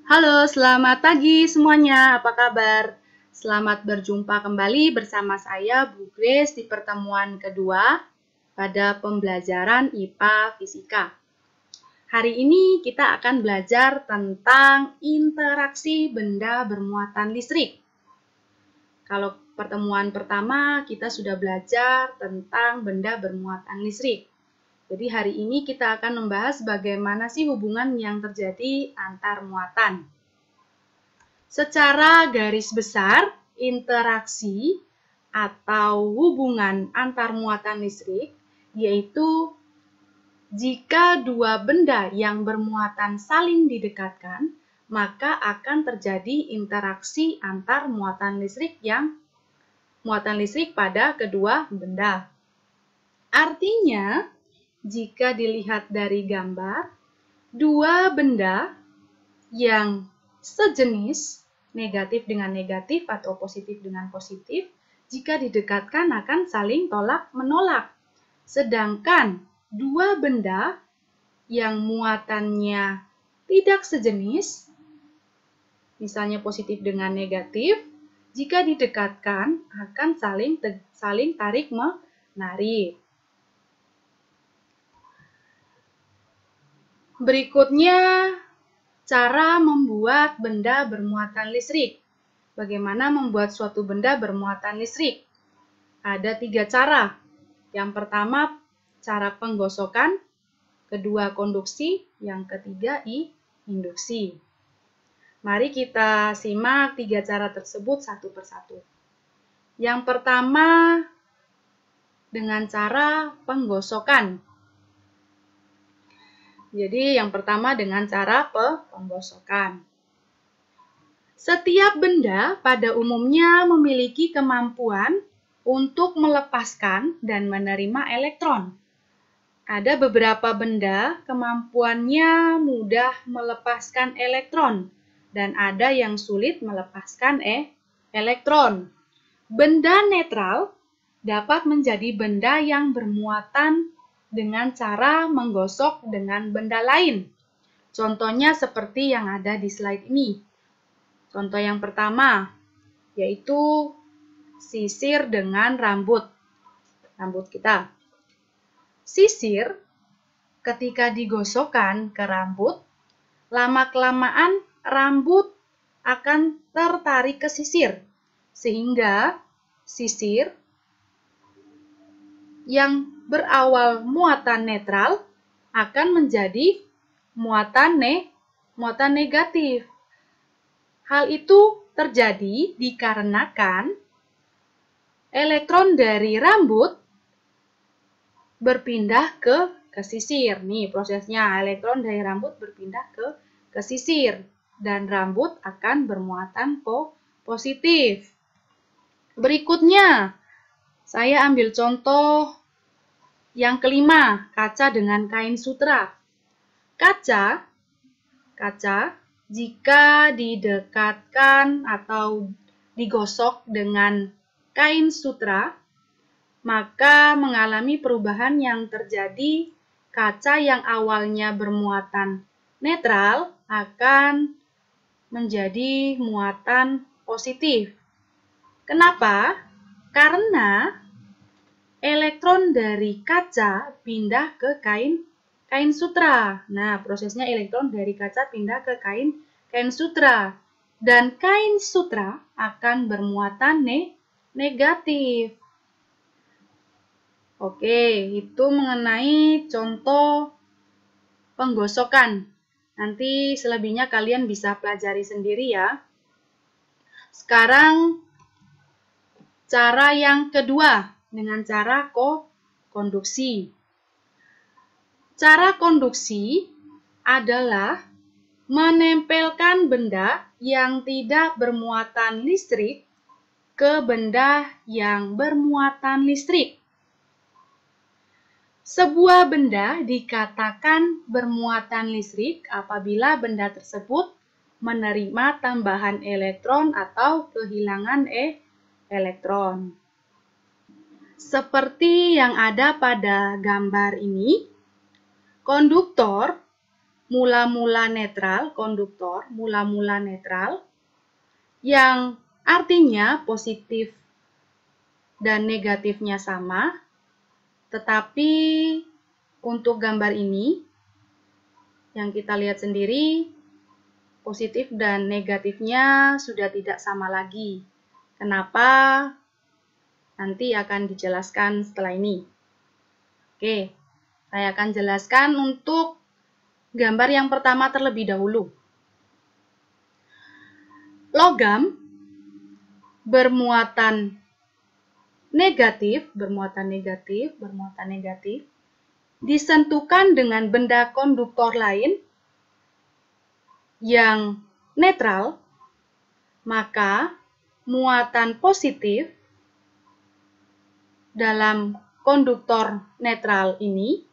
Halo, selamat pagi semuanya. Apa kabar? Selamat berjumpa kembali bersama saya, Bu Grace, di pertemuan kedua pada pembelajaran IPA Fisika. Hari ini kita akan belajar tentang interaksi benda bermuatan listrik. Kalau pertemuan pertama, kita sudah belajar tentang benda bermuatan listrik. Jadi hari ini kita akan membahas bagaimana sih hubungan yang terjadi antar muatan. Secara garis besar, interaksi atau hubungan antar muatan listrik yaitu jika dua benda yang bermuatan saling didekatkan, maka akan terjadi interaksi antar muatan listrik pada kedua benda. Artinya, jika dilihat dari gambar, dua benda yang sejenis, negatif dengan negatif atau positif dengan positif, jika didekatkan akan saling tolak-menolak. Sedangkan dua benda yang muatannya tidak sejenis, misalnya positif dengan negatif, jika didekatkan akan saling tarik-menarik. Berikutnya, cara membuat benda bermuatan listrik. Bagaimana membuat suatu benda bermuatan listrik? Ada 3 cara. Yang pertama, cara penggosokan. Kedua, konduksi. Yang ketiga, induksi. Mari kita simak 3 cara tersebut satu persatu. Yang pertama, dengan cara penggosokan. Jadi yang pertama dengan cara penggosokan. Setiap benda pada umumnya memiliki kemampuan untuk melepaskan dan menerima elektron. Ada beberapa benda kemampuannya mudah melepaskan elektron dan ada yang sulit melepaskan elektron. Benda netral dapat menjadi benda yang bermuatan dengan cara menggosok dengan benda lain. Contohnya seperti yang ada di slide ini. Contoh yang pertama, yaitu sisir dengan rambut kita. Sisir, ketika digosokkan ke rambut, lama-kelamaan rambut akan tertarik ke sisir, sehingga sisir yang berawal muatan netral akan menjadi muatan negatif. Hal itu terjadi dikarenakan elektron dari rambut berpindah ke sisir. Nih prosesnya, elektron dari rambut berpindah ke sisir dan rambut akan bermuatan positif. Berikutnya, saya ambil contoh yang kelima, kaca dengan kain sutra. Kaca jika didekatkan atau digosok dengan kain sutra, maka mengalami perubahan yang terjadi. Kaca yang awalnya bermuatan netral akan menjadi muatan positif. Kenapa? Karena elektron dari kaca pindah ke kain sutra. Nah, prosesnya elektron dari kaca pindah ke kain sutra. Dan kain sutra akan bermuatan negatif. Oke, itu mengenai contoh penggosokan. Nanti selebihnya kalian bisa pelajari sendiri ya. Sekarang cara yang kedua, dengan cara konduksi. Cara konduksi adalah menempelkan benda yang tidak bermuatan listrik ke benda yang bermuatan listrik. Sebuah benda dikatakan bermuatan listrik apabila benda tersebut menerima tambahan elektron atau kehilangan elektron. Seperti yang ada pada gambar ini, konduktor mula-mula netral, konduktor mula-mula netral, yang artinya positif dan negatifnya sama, tetapi untuk gambar ini yang kita lihat sendiri, positif dan negatifnya sudah tidak sama lagi. Kenapa? Nanti akan dijelaskan setelah ini. Oke, saya akan jelaskan untuk gambar yang pertama terlebih dahulu. Logam bermuatan negatif, disentuhkan dengan benda konduktor lain yang netral, maka muatan positif dalam konduktor netral ini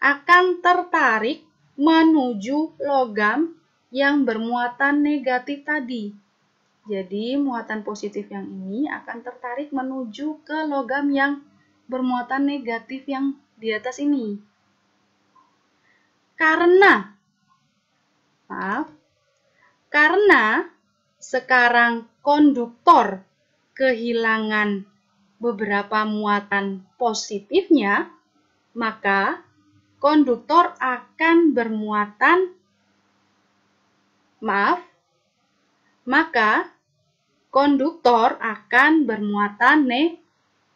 akan tertarik menuju logam yang bermuatan negatif tadi. Jadi, muatan positif yang ini akan tertarik menuju ke logam yang bermuatan negatif yang di atas ini. Karena sekarang konduktor kehilangan beberapa muatan positifnya, maka konduktor akan bermuatan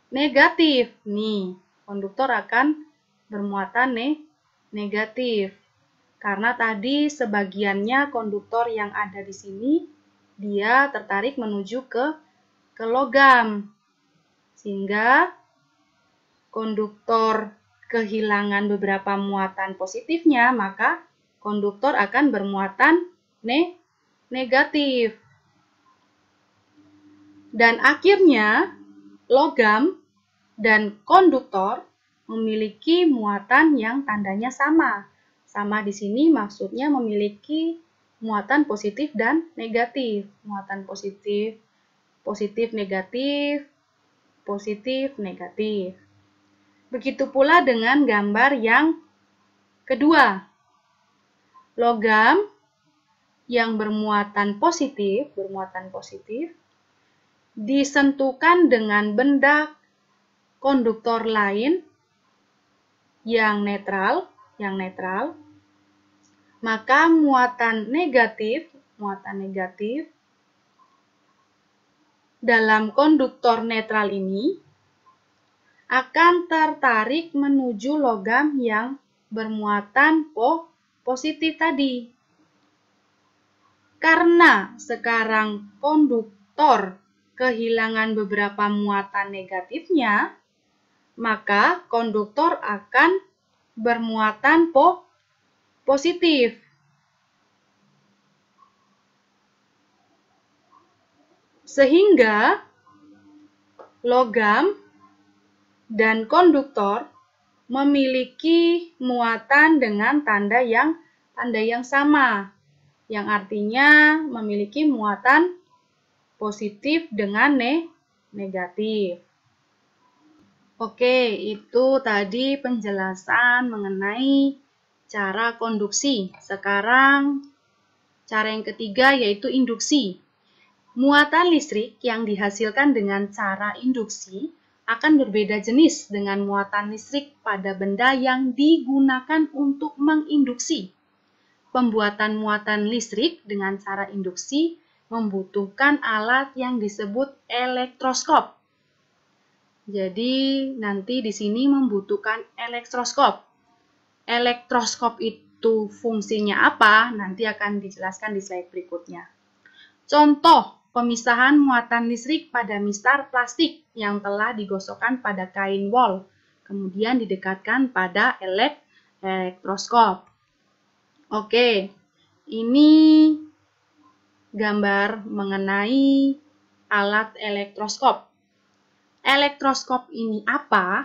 negatif. Nih, konduktor akan bermuatan negatif. Karena tadi sebagiannya konduktor yang ada di sini, dia tertarik menuju ke logam. Sehingga konduktor kehilangan beberapa muatan positifnya, maka konduktor akan bermuatan negatif. Dan akhirnya, logam dan konduktor memiliki muatan yang tandanya sama. Sama di sini maksudnya memiliki muatan positif dan negatif. Muatan positif, negatif, positif, negatif. Begitu pula dengan gambar yang kedua. Logam yang bermuatan positif disentuhkan dengan benda konduktor lain yang netral, maka muatan negatif dalam konduktor netral ini akan tertarik menuju logam yang bermuatan positif tadi. Karena sekarang konduktor kehilangan beberapa muatan negatifnya, maka konduktor akan bermuatan positif. Sehingga logam dan konduktor memiliki muatan dengan tanda yang sama, yang artinya memiliki muatan positif dengan negatif. Oke, itu tadi penjelasan mengenai cara konduksi. Sekarang, cara yang ketiga yaitu induksi. Muatan listrik yang dihasilkan dengan cara induksi akan berbeda jenis dengan muatan listrik pada benda yang digunakan untuk menginduksi. Pembuatan muatan listrik dengan cara induksi membutuhkan alat yang disebut elektroskop. Jadi, nanti di sini membutuhkan elektroskop. Elektroskop itu fungsinya apa? Nanti akan dijelaskan di slide berikutnya. Contoh pemisahan muatan listrik pada mistar plastik yang telah digosokkan pada kain wol, kemudian didekatkan pada elektroskop. Oke, ini gambar mengenai alat elektroskop. Elektroskop ini apa?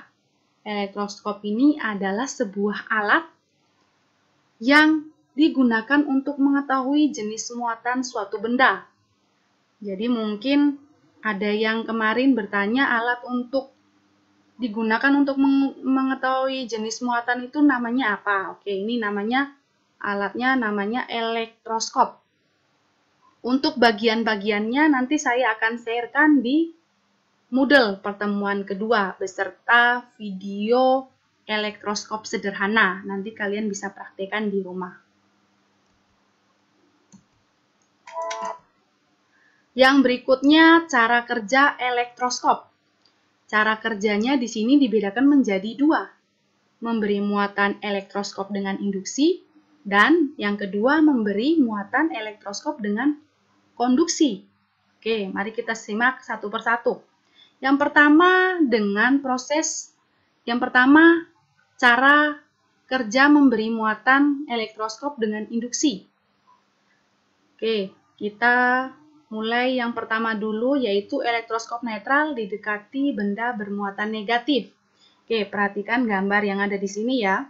Elektroskop ini adalah sebuah alat yang digunakan untuk mengetahui jenis muatan suatu benda. Jadi mungkin ada yang kemarin bertanya alat untuk digunakan untuk mengetahui jenis muatan itu namanya apa? Oke, ini namanya alatnya namanya elektroskop. Untuk bagian-bagiannya nanti saya akan sharekan di Moodle pertemuan kedua beserta video elektroskop sederhana. Nanti kalian bisa praktekkan di rumah. Yang berikutnya cara kerja elektroskop. Cara kerjanya di sini dibedakan menjadi dua. Memberi muatan elektroskop dengan induksi dan yang kedua memberi muatan elektroskop dengan konduksi. Oke, mari kita simak satu persatu. Yang pertama cara kerja memberi muatan elektroskop dengan induksi. Oke, kita mulai yang pertama dulu, yaitu elektroskop netral didekati benda bermuatan negatif. Oke, perhatikan gambar yang ada di sini ya.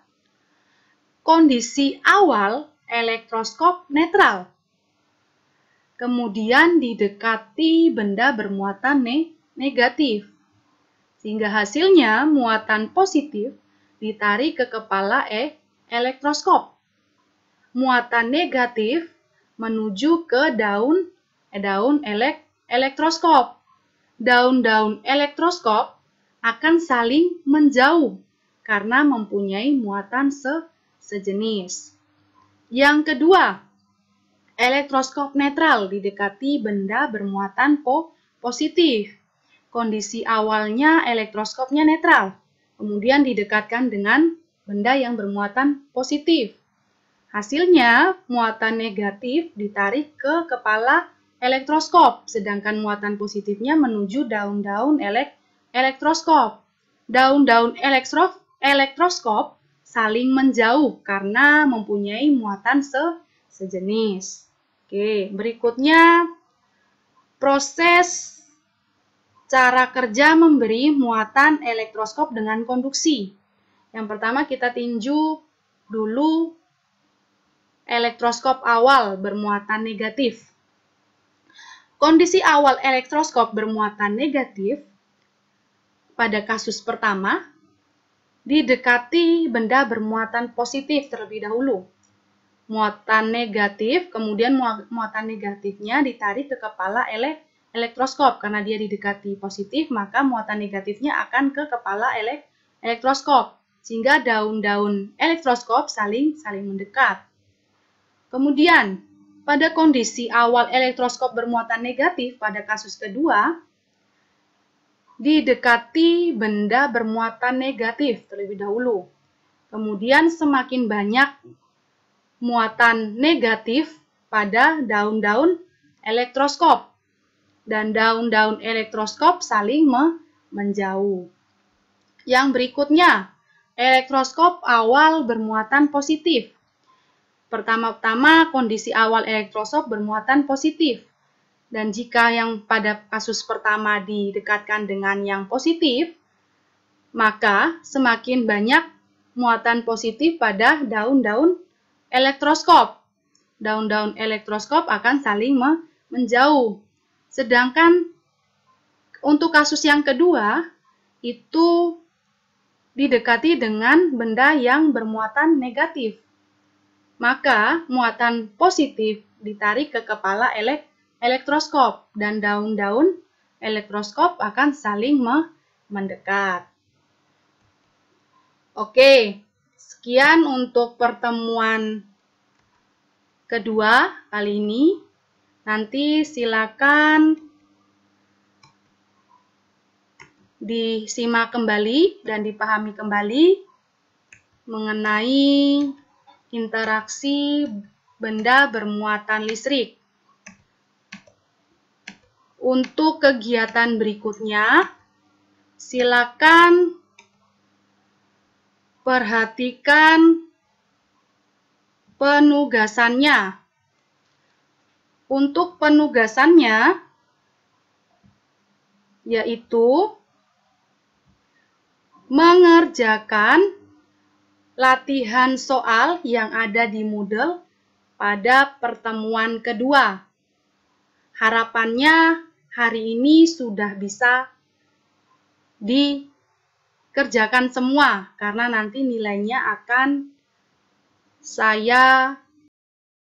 Kondisi awal elektroskop netral. Kemudian didekati benda bermuatan negatif. Sehingga hasilnya muatan positif ditarik ke kepala elektroskop. Muatan negatif menuju ke daun elektroskop. Daun-daun elektroskop akan saling menjauh karena mempunyai muatan sejenis. Yang kedua, elektroskop netral didekati benda bermuatan positif. Kondisi awalnya elektroskopnya netral, kemudian didekatkan dengan benda yang bermuatan positif. Hasilnya, muatan negatif ditarik ke kepala elektroskop, sedangkan muatan positifnya menuju daun-daun elektroskop. Daun-daun elektroskop saling menjauh karena mempunyai muatan sejenis. Oke, berikutnya proses cara kerja memberi muatan elektroskop dengan konduksi. Yang pertama kita tinju dulu elektroskop awal bermuatan negatif. Kondisi awal elektroskop bermuatan negatif pada kasus pertama didekati benda bermuatan positif terlebih dahulu. Muatan negatif, kemudian muatan negatifnya ditarik ke kepala elektroskop. Karena dia didekati positif, maka muatan negatifnya akan ke kepala elektroskop. Sehingga daun-daun elektroskop saling mendekat. Kemudian, pada kondisi awal elektroskop bermuatan negatif pada kasus kedua, didekati benda bermuatan negatif terlebih dahulu. Kemudian semakin banyak muatan negatif pada daun-daun elektroskop. Dan daun-daun elektroskop saling menjauh. Yang berikutnya, elektroskop awal bermuatan positif. Pertama-tama kondisi awal elektroskop bermuatan positif. Dan jika yang pada kasus pertama didekatkan dengan yang positif, maka semakin banyak muatan positif pada daun-daun elektroskop. Daun-daun elektroskop akan saling menjauh. Sedangkan untuk kasus yang kedua, itu didekati dengan benda yang bermuatan negatif. Maka muatan positif ditarik ke kepala elektroskop dan daun-daun elektroskop akan saling mendekat. Oke, sekian untuk pertemuan kedua kali ini. Nanti silakan disimak kembali dan dipahami kembali mengenai interaksi benda bermuatan listrik. Untuk kegiatan berikutnya, silakan perhatikan penugasannya. Untuk penugasannya, yaitu mengerjakan latihan soal yang ada di Moodle pada pertemuan kedua. Harapannya hari ini sudah bisa kerjakan semua karena nanti nilainya akan saya